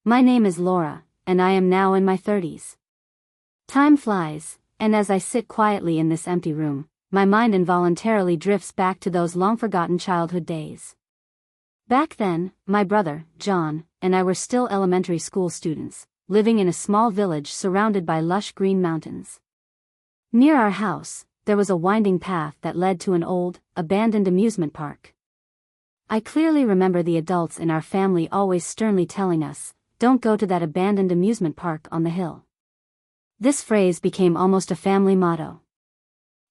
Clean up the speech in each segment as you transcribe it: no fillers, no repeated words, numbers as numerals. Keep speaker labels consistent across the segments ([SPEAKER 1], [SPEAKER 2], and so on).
[SPEAKER 1] My name is Laura, and I am now in my 30s. Time flies, and as I sit quietly in this empty room, my mind involuntarily drifts back to those long-forgotten childhood days. Back then, my brother, John, and I were still elementary school students, living in a small village surrounded by lush green mountains. Near our house, there was a winding path that led to an old, abandoned amusement park. I clearly remember the adults in our family always sternly telling us, "Don't go to that abandoned amusement park on the hill." This phrase became almost a family motto.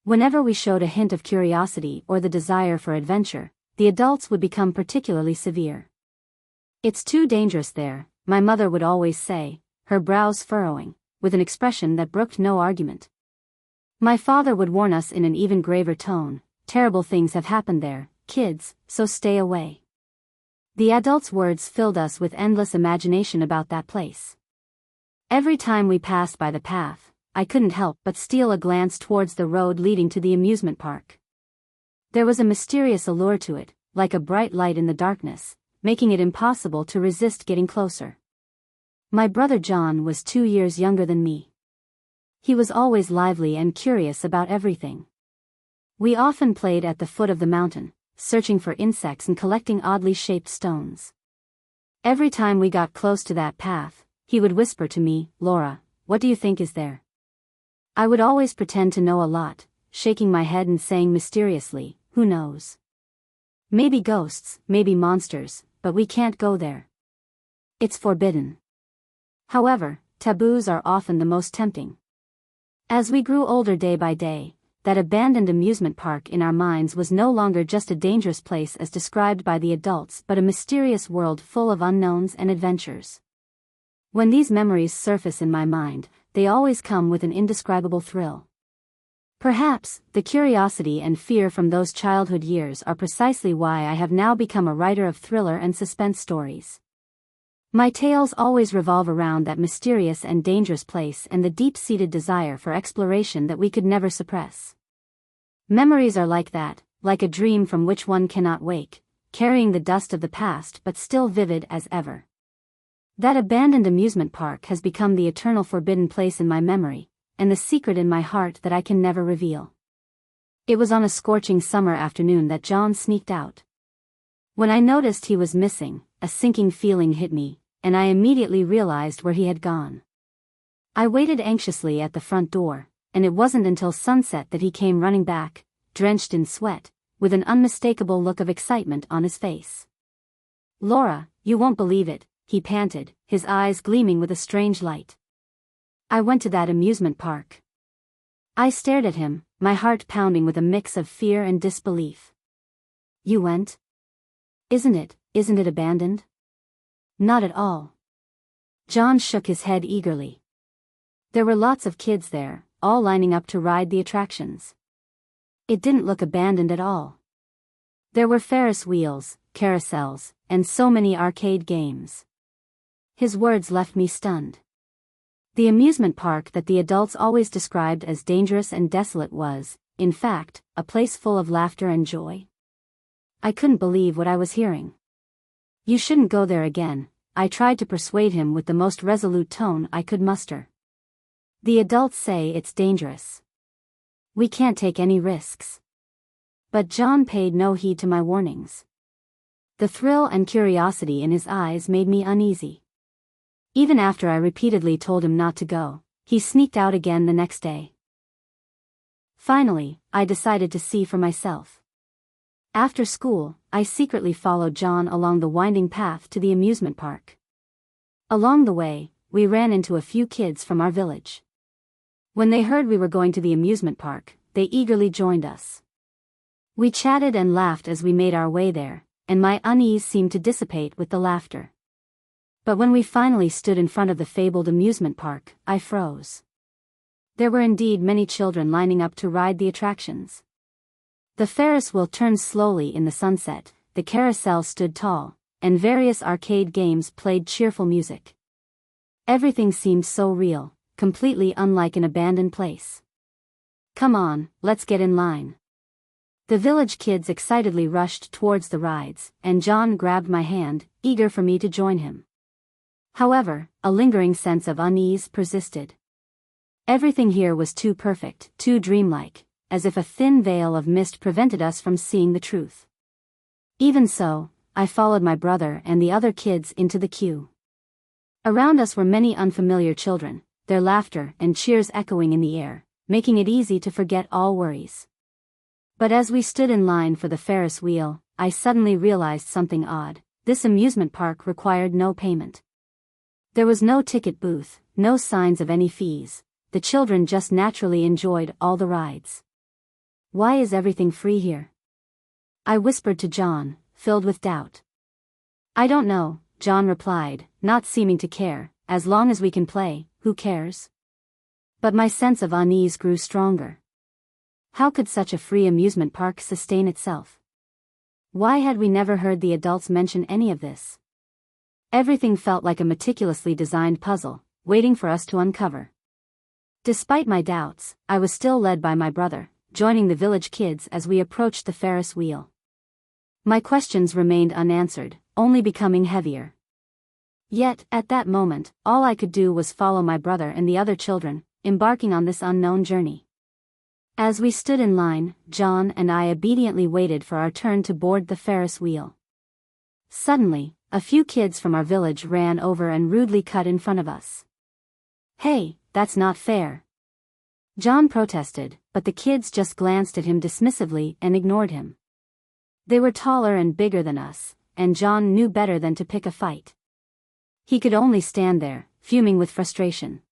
[SPEAKER 1] Whenever we showed a hint of curiosity or the desire for adventure, the adults would become particularly severe. "It's too dangerous there," my mother would always say, her brows furrowing, with an expression that brooked no argument. My father would warn us in an even graver tone, "Terrible things have happened there, kids, so stay away." The adults' words filled us with endless imagination about that place. Every time we passed by the path, I couldn't help but steal a glance towards the road leading to the amusement park. There was a mysterious allure to it, like a bright light in the darkness, making it impossible to resist getting closer. My brother John was 2 years younger than me. He was always lively and curious about everything. We often played at the foot of the mountain, searching for insects and collecting oddly shaped stones. Every time we got close to that path, he would whisper to me, "Laura, what do you think is there?" I would always pretend to know a lot, shaking my head and saying mysteriously, "Who knows? Maybe ghosts, maybe monsters, but we can't go there. It's forbidden." However, taboos are often the most tempting. As we grew older day by day, that abandoned amusement park in our minds was no longer just a dangerous place as described by the adults but a mysterious world full of unknowns and adventures. When these memories surface in my mind, they always come with an indescribable thrill. Perhaps, the curiosity and fear from those childhood years are precisely why I have now become a writer of thriller and suspense stories. My tales always revolve around that mysterious and dangerous place and the deep-seated desire for exploration that we could never suppress. Memories are like that, like a dream from which one cannot wake, carrying the dust of the past but still vivid as ever. That abandoned amusement park has become the eternal forbidden place in my memory, and the secret in my heart that I can never reveal. It was on a scorching summer afternoon that John sneaked out. When I noticed he was missing, a sinking feeling hit me, and I immediately realized where he had gone. I waited anxiously at the front door, and it wasn't until sunset that he came running back, drenched in sweat, with an unmistakable look of excitement on his face. "Laura, you won't believe it," he panted, his eyes gleaming with a strange light. "I went to that amusement park." I stared at him, my heart pounding with a mix of fear and disbelief. "You went? Isn't it abandoned?" "Not at all." John shook his head eagerly. "There were lots of kids there, all lining up to ride the attractions. It didn't look abandoned at all. There were Ferris wheels, carousels, and so many arcade games." His words left me stunned. The amusement park that the adults always described as dangerous and desolate was, in fact, a place full of laughter and joy. I couldn't believe what I was hearing. "You shouldn't go there again," I tried to persuade him with the most resolute tone I could muster. "The adults say it's dangerous. We can't take any risks." But John paid no heed to my warnings. The thrill and curiosity in his eyes made me uneasy. Even after I repeatedly told him not to go, he sneaked out again the next day. Finally, I decided to see for myself. After school, I secretly followed John along the winding path to the amusement park. Along the way, we ran into a few kids from our village. When they heard we were going to the amusement park, they eagerly joined us. We chatted and laughed as we made our way there, and my unease seemed to dissipate with the laughter. But when we finally stood in front of the fabled amusement park, I froze. There were indeed many children lining up to ride the attractions. The Ferris wheel turned slowly in the sunset, the carousel stood tall, and various arcade games played cheerful music. Everything seemed so real, completely unlike an abandoned place. "Come on, let's get in line." The village kids excitedly rushed towards the rides, and John grabbed my hand, eager for me to join him. However, a lingering sense of unease persisted. Everything here was too perfect, too dreamlike, as if a thin veil of mist prevented us from seeing the truth. Even so, I followed my brother and the other kids into the queue. Around us were many unfamiliar children, their laughter and cheers echoing in the air, making it easy to forget all worries. But as we stood in line for the Ferris wheel, I suddenly realized something odd. This amusement park required no payment. There was no ticket booth, no signs of any fees. The children just naturally enjoyed all the rides. Why is everything free here? I whispered to John, filled with doubt. I don't know, John replied, not seeming to care. As long as we can play, who cares? But my sense of unease grew stronger. How could such a free amusement park sustain itself? Why had we never heard the adults mention any of this? Everything felt like a meticulously designed puzzle, waiting for us to uncover. Despite my doubts, I was still led by my brother, joining the village kids as we approached the Ferris wheel. My questions remained unanswered, only becoming heavier. Yet, at that moment, all I could do was follow my brother and the other children, embarking on this unknown journey. As we stood in line, John and I obediently waited for our turn to board the Ferris wheel. Suddenly, a few kids from our village ran over and rudely cut in front of us. Hey, that's not fair. John protested, but the kids just glanced at him dismissively and ignored him. They were taller and bigger than us, and John knew better than to pick a fight. He could only stand there, fuming with frustration.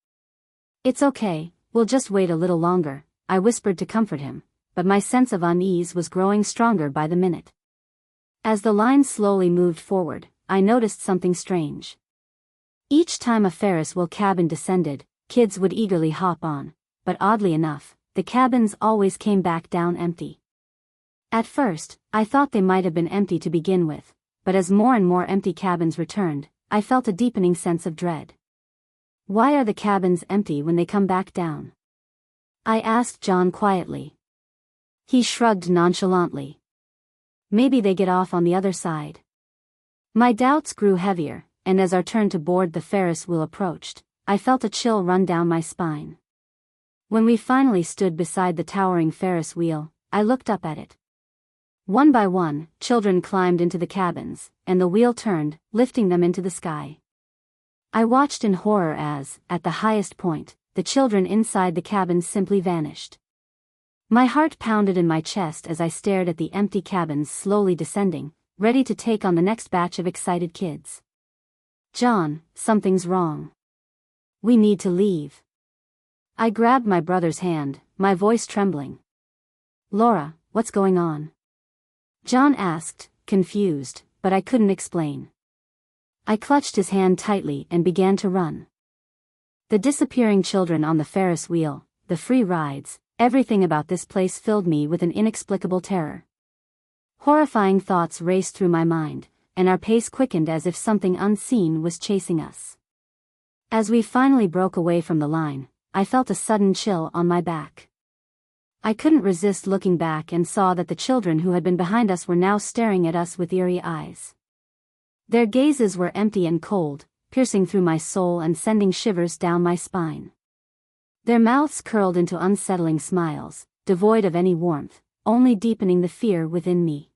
[SPEAKER 1] It's okay, we'll just wait a little longer, I whispered to comfort him, but my sense of unease was growing stronger by the minute. As the line slowly moved forward, I noticed something strange. Each time a Ferris wheel cabin descended, kids would eagerly hop on, but oddly enough, the cabins always came back down empty. At first, I thought they might have been empty to begin with, but as more and more empty cabins returned, I felt a deepening sense of dread. Why are the cabins empty when they come back down? I asked John quietly. He shrugged nonchalantly. Maybe they get off on the other side. My doubts grew heavier, and as our turn to board the Ferris wheel approached, I felt a chill run down my spine. When we finally stood beside the towering Ferris wheel, I looked up at it. One by one, children climbed into the cabins, and the wheel turned, lifting them into the sky. I watched in horror as, at the highest point, the children inside the cabins simply vanished. My heart pounded in my chest as I stared at the empty cabins slowly descending, ready to take on the next batch of excited kids. John, something's wrong. We need to leave. I grabbed my brother's hand, my voice trembling. Laura, what's going on? John asked, confused, but I couldn't explain. I clutched his hand tightly and began to run. The disappearing children on the Ferris wheel, the free rides, everything about this place filled me with an inexplicable terror. Horrifying thoughts raced through my mind, and our pace quickened as if something unseen was chasing us. As we finally broke away from the line, I felt a sudden chill on my back. I couldn't resist looking back and saw that the children who had been behind us were now staring at us with eerie eyes. Their gazes were empty and cold, piercing through my soul and sending shivers down my spine. Their mouths curled into unsettling smiles, devoid of any warmth, only deepening the fear within me.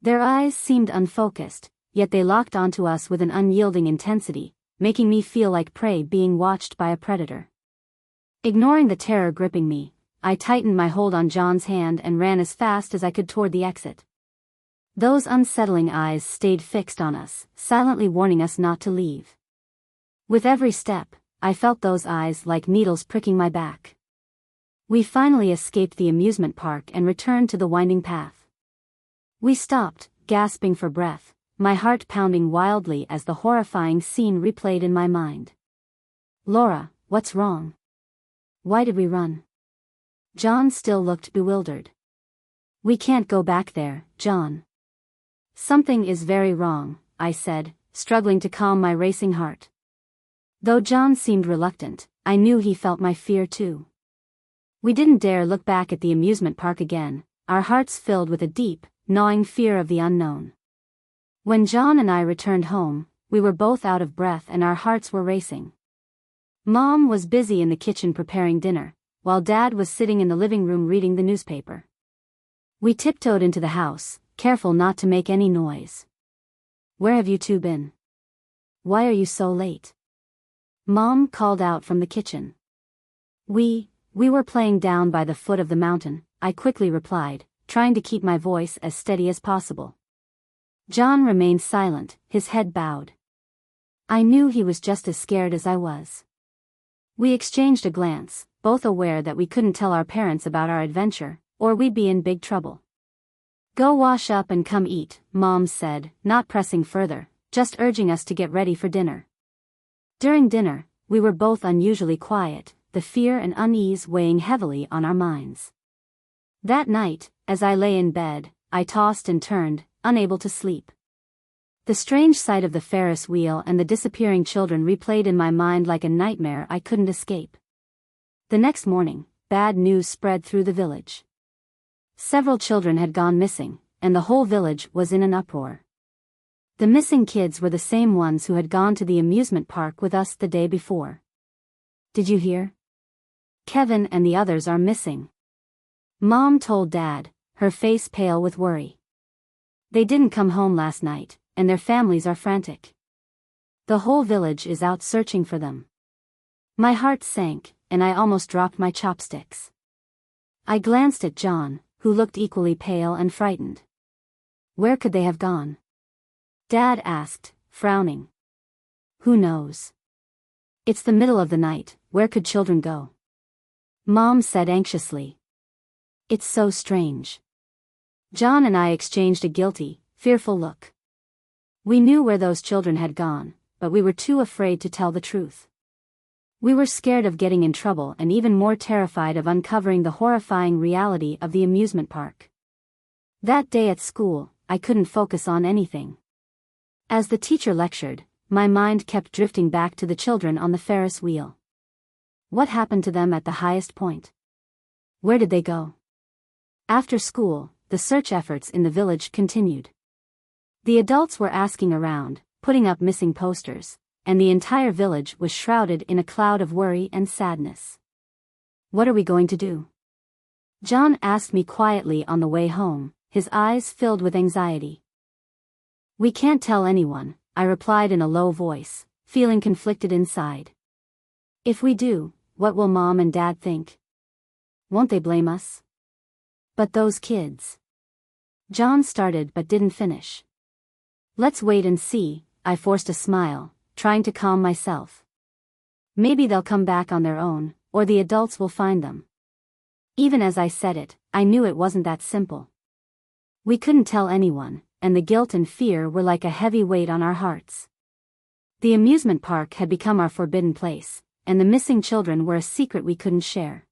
[SPEAKER 1] Their eyes seemed unfocused, yet they locked onto us with an unyielding intensity, making me feel like prey being watched by a predator. Ignoring the terror gripping me, I tightened my hold on John's hand and ran as fast as I could toward the exit. Those unsettling eyes stayed fixed on us, silently warning us not to leave. With every step, I felt those eyes like needles pricking my back. We finally escaped the amusement park and returned to the winding path. We stopped, gasping for breath, my heart pounding wildly as the horrifying scene replayed in my mind. Laura, what's wrong? Why did we run? John still looked bewildered. We can't go back there, John. Something is very wrong, I said, struggling to calm my racing heart. Though John seemed reluctant, I knew he felt my fear too. We didn't dare look back at the amusement park again, our hearts filled with a deep, gnawing fear of the unknown. When John and I returned home, we were both out of breath and our hearts were racing. Mom was busy in the kitchen preparing dinner, while Dad was sitting in the living room reading the newspaper. We tiptoed into the house, careful not to make any noise. "Where have you two been? Why are you so late?" Mom called out from the kitchen. We were playing down by the foot of the mountain," I quickly replied, trying to keep my voice as steady as possible. John remained silent, his head bowed. I knew he was just as scared as I was. We exchanged a glance, both aware that we couldn't tell our parents about our adventure, or we'd be in big trouble. "Go wash up and come eat," Mom said, not pressing further, just urging us to get ready for dinner. During dinner, we were both unusually quiet, the fear and unease weighing heavily on our minds. That night, as I lay in bed, I tossed and turned, unable to sleep. The strange sight of the Ferris wheel and the disappearing children replayed in my mind like a nightmare I couldn't escape. The next morning, bad news spread through the village. Several children had gone missing, and the whole village was in an uproar. The missing kids were the same ones who had gone to the amusement park with us the day before. "Did you hear? Kevin and the others are missing," Mom told Dad, her face pale with worry. "They didn't come home last night, and their families are frantic. The whole village is out searching for them." My heart sank, and I almost dropped my chopsticks. I glanced at John, who looked equally pale and frightened. "Where could they have gone?" Dad asked, frowning. "Who knows? It's the middle of the night, where could children go?" Mom said anxiously. "It's so strange." John and I exchanged a guilty, fearful look. We knew where those children had gone, but we were too afraid to tell the truth. We were scared of getting in trouble and even more terrified of uncovering the horrifying reality of the amusement park. That day at school, I couldn't focus on anything. As the teacher lectured, my mind kept drifting back to the children on the Ferris wheel. What happened to them at the highest point? Where did they go? After school, the search efforts in the village continued. The adults were asking around, putting up missing posters, and the entire village was shrouded in a cloud of worry and sadness. "What are we going to do?" John asked me quietly on the way home, his eyes filled with anxiety. "We can't tell anyone," I replied in a low voice, feeling conflicted inside. "If we do, what will Mom and Dad think? Won't they blame us? But those kids..." John started but didn't finish. "Let's wait and see," I forced a smile, trying to calm myself. "Maybe they'll come back on their own, or the adults will find them." Even as I said it, I knew it wasn't that simple. We couldn't tell anyone, and the guilt and fear were like a heavy weight on our hearts. The amusement park had become our forbidden place, and the missing children were a secret we couldn't share.